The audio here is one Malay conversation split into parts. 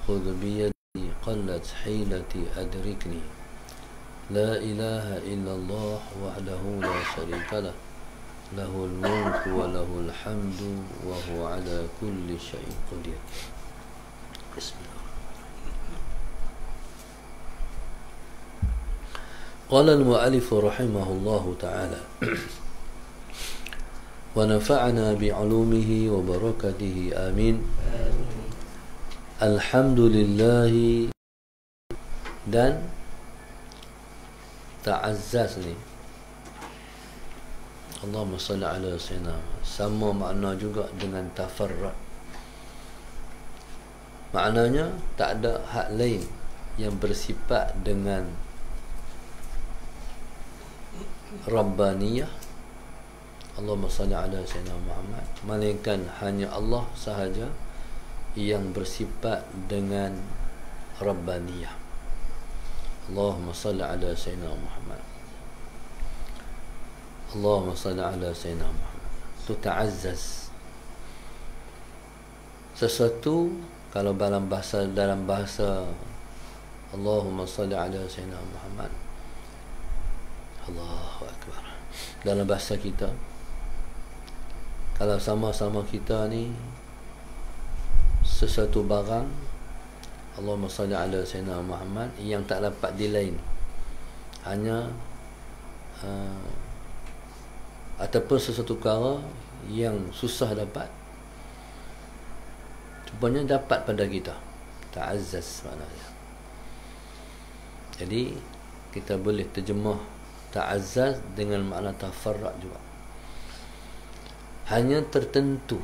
خذ بيدي قلت حيلتي أدركني لا إله إلا الله وحده لا شريك له له الملك وله الحمد وهو على كل شيء قدير. بسم الله. قال المؤلف رحمه الله تعالى ونفعنا بعلومه وبركاته آمين. الحمد لله. Dan ta'azzaz ni, Allahumma salli ala sayyidina, sama makna juga dengan tafarrad. Maknanya tak ada hak lain yang bersifat dengan Rabbaniyah, Allahumma salli ala sayyidina Muhammad, melainkan hanya Allah sahaja yang bersifat dengan Rabbaniyah. Allahumma salli ala sayyidina Muhammad, Allahumma salli ala sayyidina Muhammad. Itu ta'azzaz. Sesuatu kalau dalam bahasa Allahumma salli ala sayyidina Muhammad, Allahu Akbar, dalam bahasa kita, kalau sama-sama kita ni sesuatu barang, Allahumma salli ala sayyidina Muhammad, yang tak dapat dilain, hanya ataupun sesuatu perkara yang susah dapat, rupanya dapat pada kita, ta'azzaz maknanya. Jadi kita boleh terjemah ta'azzaz dengan makna tafarraq juga. Hanya tertentu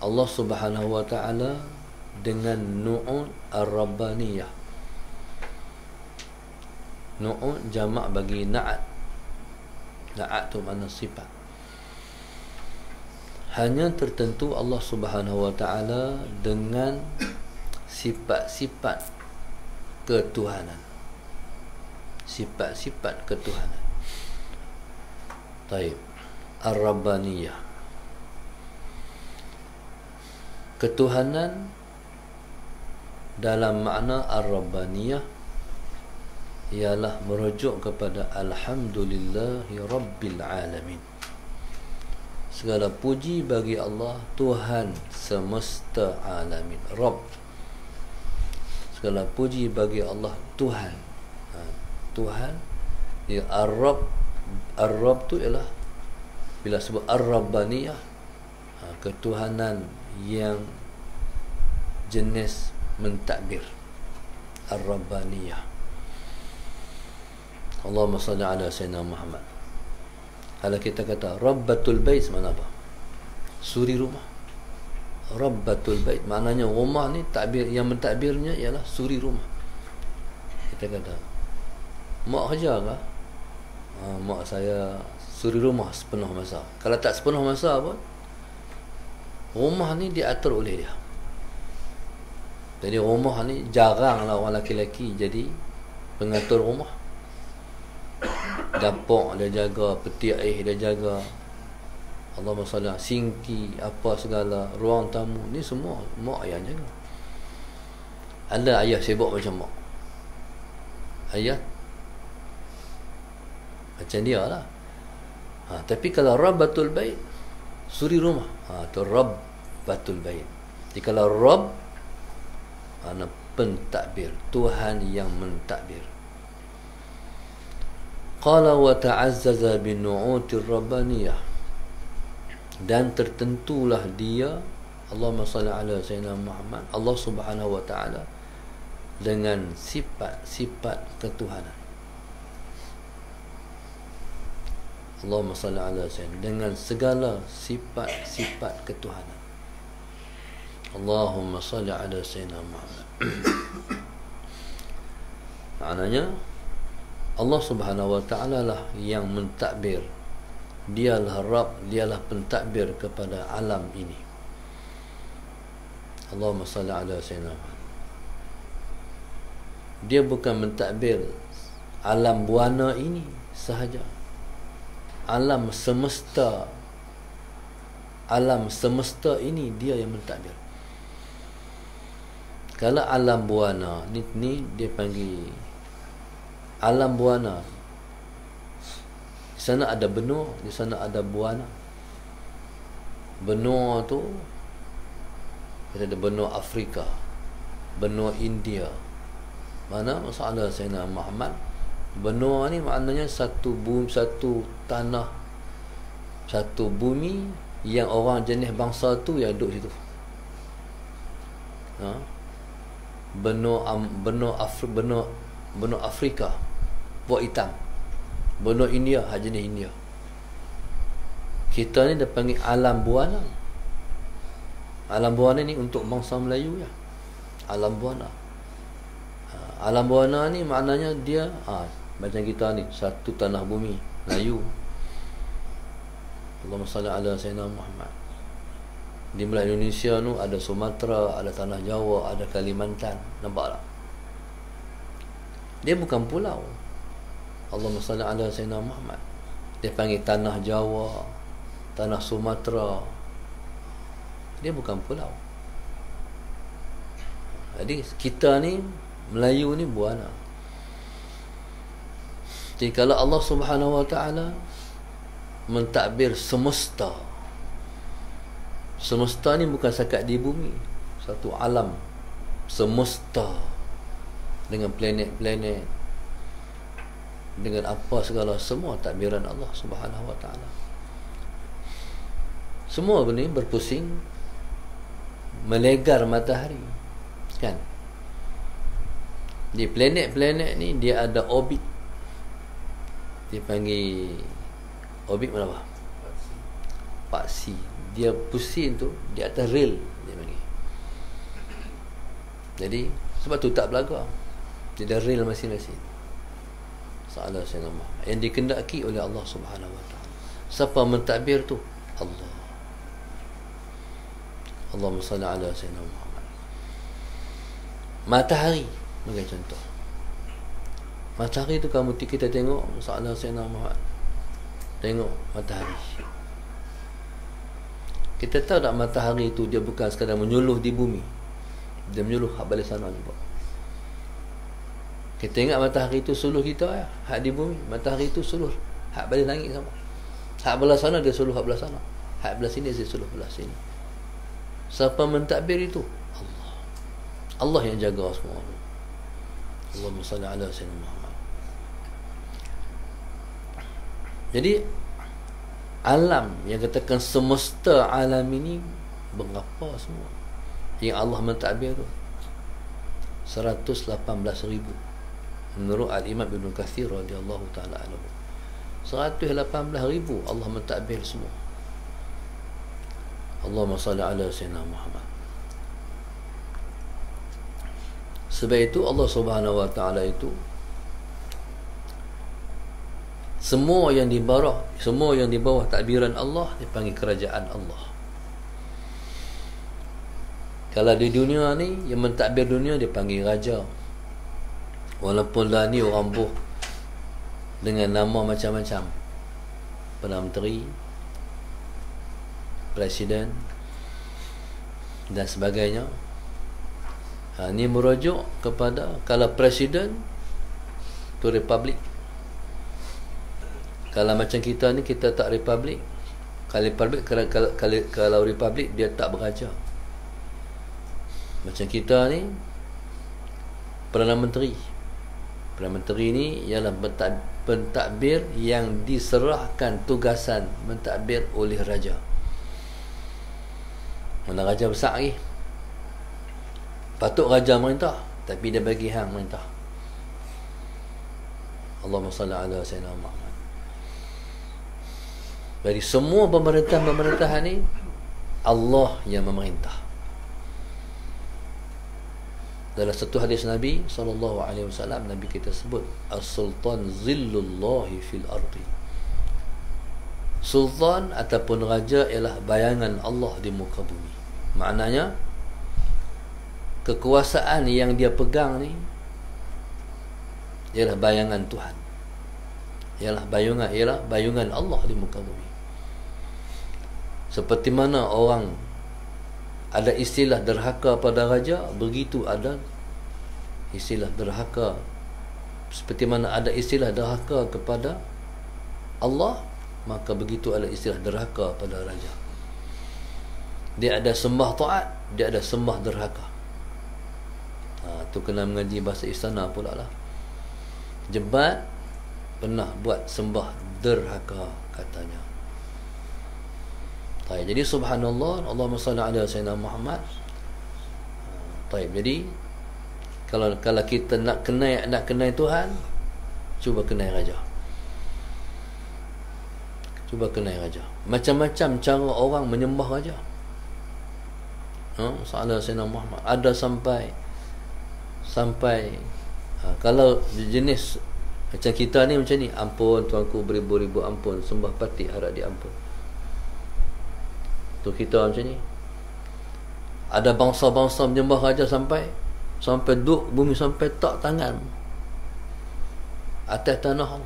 Allah Subhanahu wa ta'ala dengan nu'un ar-rabbaniyah. Nu'un jamak bagi na'at. Na'at tu makna sifat. Hanya tertentu Allah Subhanahu wa ta'ala dengan sifat-sifat ketuhanan. Sifat-sifat ketuhanan. Taib. Ar-rabbaniyah. Ketuhanan dalam makna ar-rabbaniyah ialah merujuk kepada alhamdulillahi rabbil alamin. Segala puji bagi Allah, Tuhan semesta alamin. Rabb, segala puji bagi Allah, Tuhan. Tuhan, ya, Ar-Rabb. Ar-Rabb tu ialah bila sebut ar-rabbaniyah, ketuhanan yang jenis mentadbir. Ar-rabbaniyah. Allahumma salli ala sayyidina Muhammad. Kalau kita kata Rabbatul Bait, mana apa? Suri rumah. Rabbatul Bait maknanya rumah ni, takbir yang mentadbirnya ialah suri rumah. Kita kata mak kerja ke? Mak saya suri rumah sepenuh masa. Kalau tak sepenuh masa pun, rumah ni diatur oleh dia. Jadi rumah ni jaranglah orang lelaki-lelaki jadi pengatur rumah. Dapur dia jaga, peti air dia jaga, Allahumma salli, singki apa segala, ruang tamu ni semua mak yang jaga. Ada ayah sibuk macam mak, ayah macam dia lah. Tapi kalau Rabbatul Bait, suri rumah, tu Rabbatul Bait. Jadi kalau Rabb, pentadbir, Tuhan yang mentadbir. Qala wa ta'azzaza bin nu'utir rabbaniyah, dan tertentulah dia, Allahumma salli ala sayyidina Muhammad, Allah Subhanahu wa ta'ala dengan sifat-sifat ketuhanan. Allahumma salli ala sayyidina, dengan segala sifat-sifat ketuhanan. Allahumma salli ala sayyidina Muhammad. Maknanya Allah Subhanahu wa ta'ala lah yang mentadbir. Dialah Rabb, dialah pentadbir kepada alam ini. Allahumma salli ala sayyidina Muhammad. Dia bukan mentadbir alam buana ini sahaja. Alam semesta ini dia yang mentadbir. Kalau alam buana ni dia panggil alam buana. Di sana ada benua, di sana ada buana. Benua tu kita ada benua Afrika, benua India. Mana masalah Sayyidina Muhammad? Benua ni maknanya satu bumi, satu tanah, satu bumi yang orang jenis bangsa tu yang duduk situ. Benua Afrika buat hitam, benua India hak jenis India. Kita ni dia panggil alam buana. Alam buana ni untuk bangsa Melayu ya. Alam buana. Alam buana ni maknanya dia macam kita ni satu tanah bumi Melayu. Allahumma salli ala Sayyidina Muhammad. Di Melayu Indonesia tu ada Sumatera, ada Tanah Jawa, ada Kalimantan. Nampak tak? Dia bukan pulau. Allahumma salli ala Sayyidina Muhammad. Dia panggil Tanah Jawa, Tanah Sumatera. Dia bukan pulau. Jadi kita ni Melayu ni buana. Jadi kalau Allah Subhanahu Wa Taala mentadbir semesta, semesta ni bukan sekat di bumi, satu alam semesta dengan planet-planet, dengan apa segala, semua takbiran Allah Subhanahu Wa Taala. Semua ni berpusing melegar matahari, kan? Di planet-planet ni dia ada orbit. Dia panggil orbit mana? Paksi. Dia pusing tu di atas rel dia panggil. Jadi sebab tu tak berlaga. Dia ada rel masing-masing. Salah saya nama yang dikendaki oleh Allah Subhanahu Wa Taala. Siapa mentadbir tu? Allah. Allahumma salli ala Sayyidina Muhammad. Matahari bagi contoh. Matahari tu kamu kita tengok salah Sayyidina Muhammad. Tengok matahari. Kita tahu tak matahari tu dia bukan sekadar menyuluh di bumi. Dia menyuluh hak balik sana juga. Kita ingat matahari tu suluh kita ya, hak di bumi. Matahari tu suluh hak balik langit sama. Hak belah sana dia suluh hak belah sana. Hak belah sini dia suluh belah sini. Siapa mentadbir itu? Allah. Allah yang jaga semua. Allahumma salli ala Sayyidina Muhammad. Jadi alam yang katakan semesta alam ini mengapa semua yang Allah mentadbir tu 118,000 menurut Al-Imam Ibn Kathir radhiyallahu ta'ala anhu. 118,000 Allah mentadbir semua. Allahumma salli ala Sayyidina Muhammad. Sebab itu Allah Subhanahu Wa Ta'ala itu semua yang di bawah takbiran Allah dipanggil kerajaan Allah. Kalau di dunia ni yang mentadbir dunia dipanggil raja. Walaupun lah ni orang buh dengan nama macam-macam. Perdana Menteri, Presiden dan sebagainya. Ini merujuk kepada kalau Presiden tu Republik. Kalau macam kita ni kita tak Republik. Kalau Republik dia tak beraja. Macam kita ni Perdana Menteri. Perdana Menteri ni ialah pentadbir yang diserahkan tugasan mentadbir oleh raja. Mana raja besar lagi. Patut raja merintah, tapi dia bagi hang merintah. Allahumma salli ala Sayyidina Muhammad. Dari semua pemerintahan ni Allah yang memerintah. Dalam satu hadis Nabi SAW, Nabi kita sebut As-Sultan Zillullahi fil ardi. Sultan ataupun raja ialah bayangan Allah di muka bumi. Maknanya kekuasaan yang dia pegang ni ialah bayangan Tuhan. Ialah bayangan Allah di muka bumi. Seperti mana orang ada istilah derhaka pada raja, begitu ada istilah derhaka. Seperti mana ada istilah derhaka kepada Allah, maka begitu ada istilah derhaka pada raja. Dia ada sembah taat, dia ada sembah derhaka. Tu kena mengaji bahasa istana pula lah. Jebat pernah buat sembah derhaka katanya. Jadi subhanallah, Allahumma salli ala sayyidina Muhammad. Jadi kalau kita nak kenal Tuhan, cuba kenal raja. Cuba kenal raja. Macam-macam cara orang menyembah raja. Sallallahu alaihi wasallam Muhammad. Ada sampai kalau jenis macam kita ni macam ni, ampun tuanku, beribu-ribu ampun, sembah pati harap diampun. Tu kita macam ni. Ada bangsa-bangsa menyembah raja sampai duk bumi, sampai tak tangan atas tanah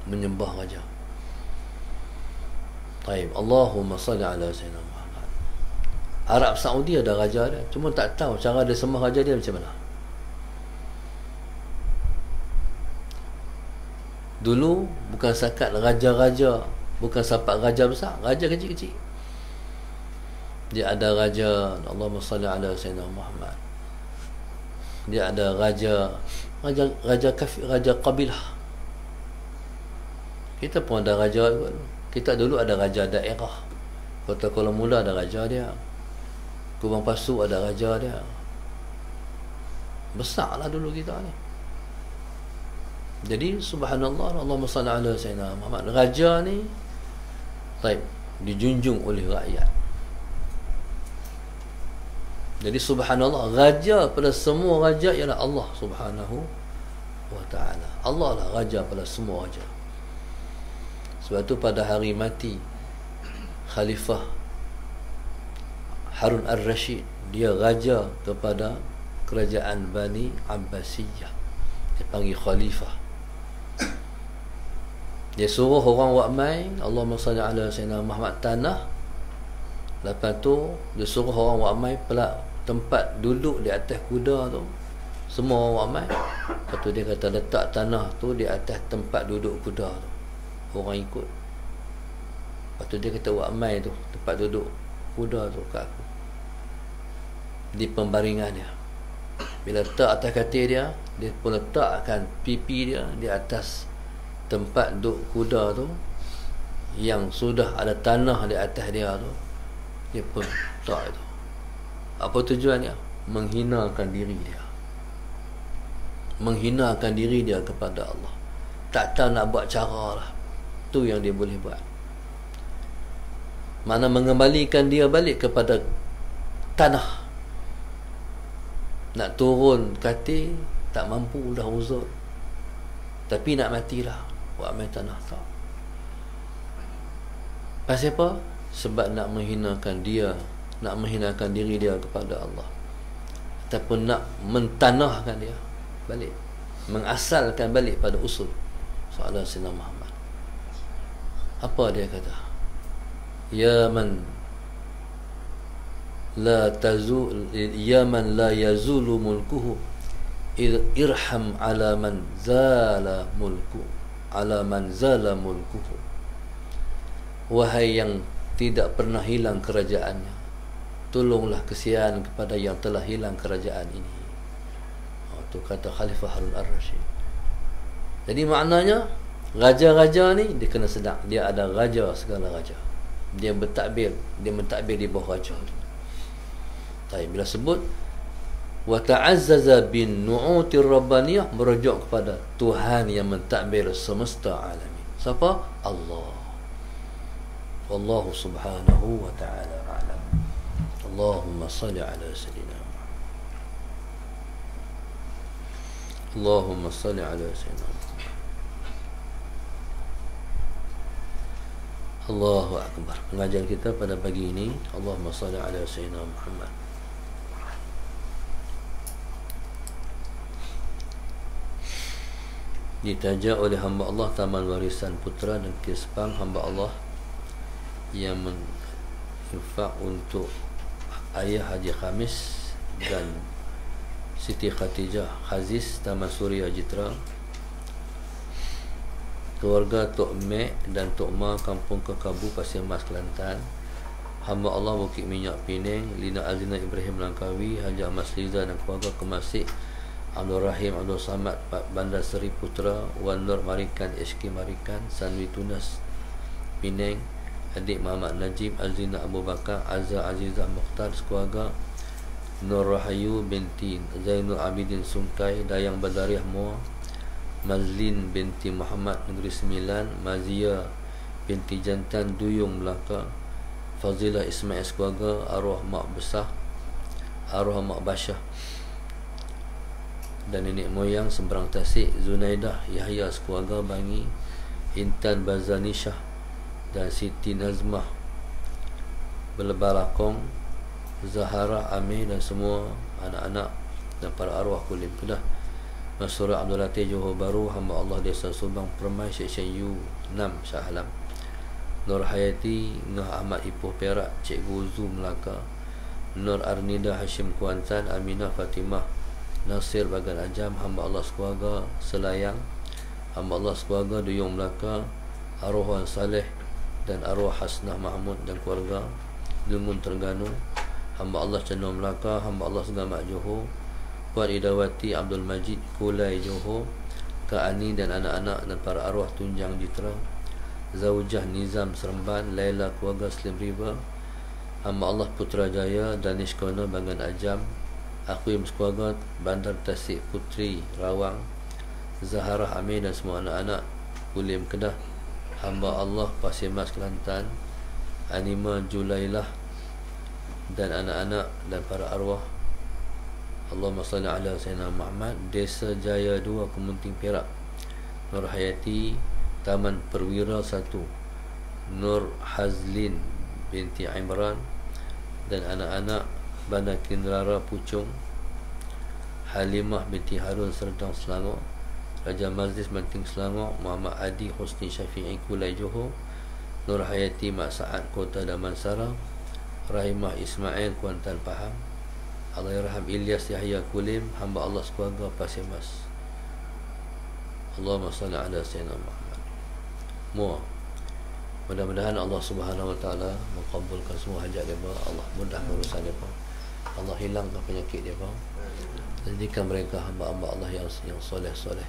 menyembah raja. Baik, Allahumma salli ala sayyidina Muhammad. Arab Saudi ada raja dia, cuma tak tahu cara dia sembah raja dia macam mana. Dulu bukan sakat raja-raja, bukan sahabat raja besar, raja kecil-kecil. Dia ada raja, Allahumma salli ala sayyidina Muhammad. Dia ada raja kafir, raja kabilah. Kita pun ada raja juga. Kita dulu ada raja daerah. Kota Kuala Mula ada raja dia. Kubang Pasu ada raja dia. Besarlah dulu kita ni. Jadi subhanallah, Allahumma salli ala sayyidina Muhammad. Raja ni dijunjung oleh rakyat. Jadi subhanallah, raja pada semua raja ialah Allah Subhanahu wa ta'ala. Allah lah raja pada semua raja. Sebab tu pada hari mati Khalifah Harun al-Rashid, dia raja kepada kerajaan Bani Abbasiyah. Dia panggil khalifah. Dia suruh orang buat main Allahumma salli ala sayyidina Muhammad tanah. Lepas tu dia suruh orang buat main tempat duduk di atas kuda tu, semua orang buat main. Lepas tu dia kata letak tanah tu di atas tempat duduk kuda tu, orang ikut. Lepas tu dia kata buat main tu tempat duduk kuda tu kat aku, di pembaringan dia. Bila letak atas katil dia, dia pun letakkan pipi dia di atas tempat duduk kuda tu yang sudah ada tanah di atas dia tu. Dia pun tak itu. Apa tujuannya? Menghinakan diri dia. Menghinakan diri dia kepada Allah. Tak tahu nak buat cara lah. Tu yang dia boleh buat. Mana mengembalikan dia balik kepada tanah. Nak turun katil tak mampu, dah uzur. Tapi nak matilah, buat main tanah tak. Pasal apa? Sebab nak menghinakan dia, nak menghinakan diri dia kepada Allah, ataupun nak mentanahkan dia balik, mengasalkan balik pada usul soalan Sayyidina Muhammad. Apa dia kata? Ya man la yazulu mulkuhu irham ala man zala mulkuhu. Wahai yang tidak pernah hilang kerajaannya, tolonglah kesian kepada yang telah hilang kerajaan ini. Itu kata Khalifah Harun al-Rashid. Jadi maknanya raja-raja ni dia kena sedang, dia ada raja segala raja. Dia mentadbir di bawah raja tu. Bila sebut wa ta'azzaza bin nu'utir rabbaniyah, merujuk kepada Tuhan yang mentadbir semesta alamin. Siapa? Allah. Wallahu subhanahu wa ta'ala a'lam. Allahumma salli ala sayyidina Muhammad. Allahumma salli ala sayyidina Muhammad. Allahu akbar. Pengajian kita pada pagi ini, Allahumma salli ala sayyidina Muhammad. Ditaja oleh hamba Allah Taman Warisan Putra dan Kispang, hamba Allah yang menginfak untuk ayah Haji Khamis dan Siti Khatijah Khaziz, Taman Suria Jitra, keluarga Tok Mek dan Tok Ma, Kampung Kekabu, Pasir Mas, Kelantan, hamba Allah Bukit Minyak, Penang, Lina Azina Ibrahim, Langkawi, Haji Ahmad Liza dan keluarga Kemasik, Abdul Rahim, Abdul Samad, Bandar Seri Putra, Wan Nur Marikan, SK Marikan, Sanwi Tunas, Penang, adik Muhammad Najib, Azina Abu Bakar, Azza Azizah Mukhtar, keluarga Nur Rahayu binti Zainul Abidin Sungkai, Dayang Badariah Muar, Mazlin binti Muhammad Negeri Sembilan, Mazia binti Jantan Duyung Melaka, Fazilah Ismail keluarga, arwah mak besar, arwah mak Basyah dan nenek moyang Semberang Tasik, Zunaidah Yahya keluarga Bangi, Intan Bazanisha dan Siti Nazmah Belebalakong, Zahara Amir dan semua anak-anak dan para arwah Kulim Kedah. Masyurah Abdul Latif Johor Bahru, hamba Allah Desa Subang Permai, Syekh Yu 6 Shah Alam, Nur Hayati Ngah Ahmad Ipoh Perak, Cikgu Zu Melaka, Nur Arnida Hashim Kuantan, Aminah Fatimah Nasir Bagan Ajam, hamba Allah sekeluarga Selayang, hamba Allah sekeluarga Duyung Melaka, arwah Wan Saleh dan arwah Hasnah Mahmud dan keluarga Dungun Terengganu, hamba Allah Cenor Melaka, hamba Allah Segamak Johor, Puan Idawati Abdul Majid Kulai Johor, Kak Ani dan anak-anak dan para arwah Tunjang Jitra, Zaujah Nizam Seremban, Laila keluarga Slim River, hamba Allah Putrajaya, Danish Kono Bangan Ajam, Akhwim keluarga Bandar Tasik Putri Rawang, Zaharah Amir dan semua anak-anak Kulim Kedah, hamba Allah Pasir Mas Kelantan, Anima Julailah dan anak-anak dan para arwah. Allahumma salli ala Sayyidina Muhammad. Desa Jaya 2 Kemunting Perak, Nur Hayati Taman Perwira 1, Nur Hazlin binti Imran dan anak-anak Bandar Kinrara Puchong, Halimah binti Harun Serdang Selangor, Raja Mazlis Banting Selangor, Muhammad Adi Husni Syafi'i Kulai Johor, Nur Hayati Mak Sa'ad Kota Damansara, Rahimah Ismail Kuantan Pahang, Allahyarham Ilyas Yahya Kulim, hamba Allah sekeluarga Pasir Mas. Allahumma salli ala Sayyidina Muhammad. Mudah-mudahan Allah Subhanahu Wa Taala mengabulkan semua hajat mereka, Allah mudah urusan mereka, Allah hilangkan penyakit mereka, jadikan mereka hamba-hamba Allah yang soleh-soleh.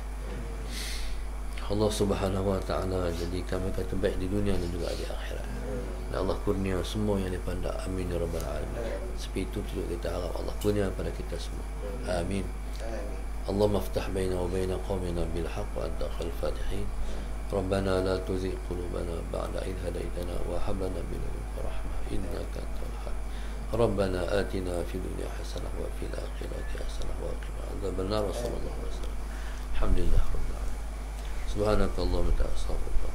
Allah Subhanahu Wa Taala jadikan mereka terbaik di dunia dan juga di akhirat. Dan Allah kurnia semua yang dipandang. Amin ya rabbal alamin. Seperti itu kita harap Allah kurnia pada kita semua. Amin. Allahumma aftah baina wa baina qaumina bil haqq wa anta khairul fatihin. ربنا لا تزغ قلوبنا بعد إذ هديتنا وهب لنا من لدنك رحمة إنك أنت الوهاب. ربنا آتنا في الدنيا حسنة وفي الآخرة حسنة وقنا عذاب النار. وصلى الله وسلم. الحمد لله رب العالمين. سبحانك اللهم وبحمدك أستغفرك.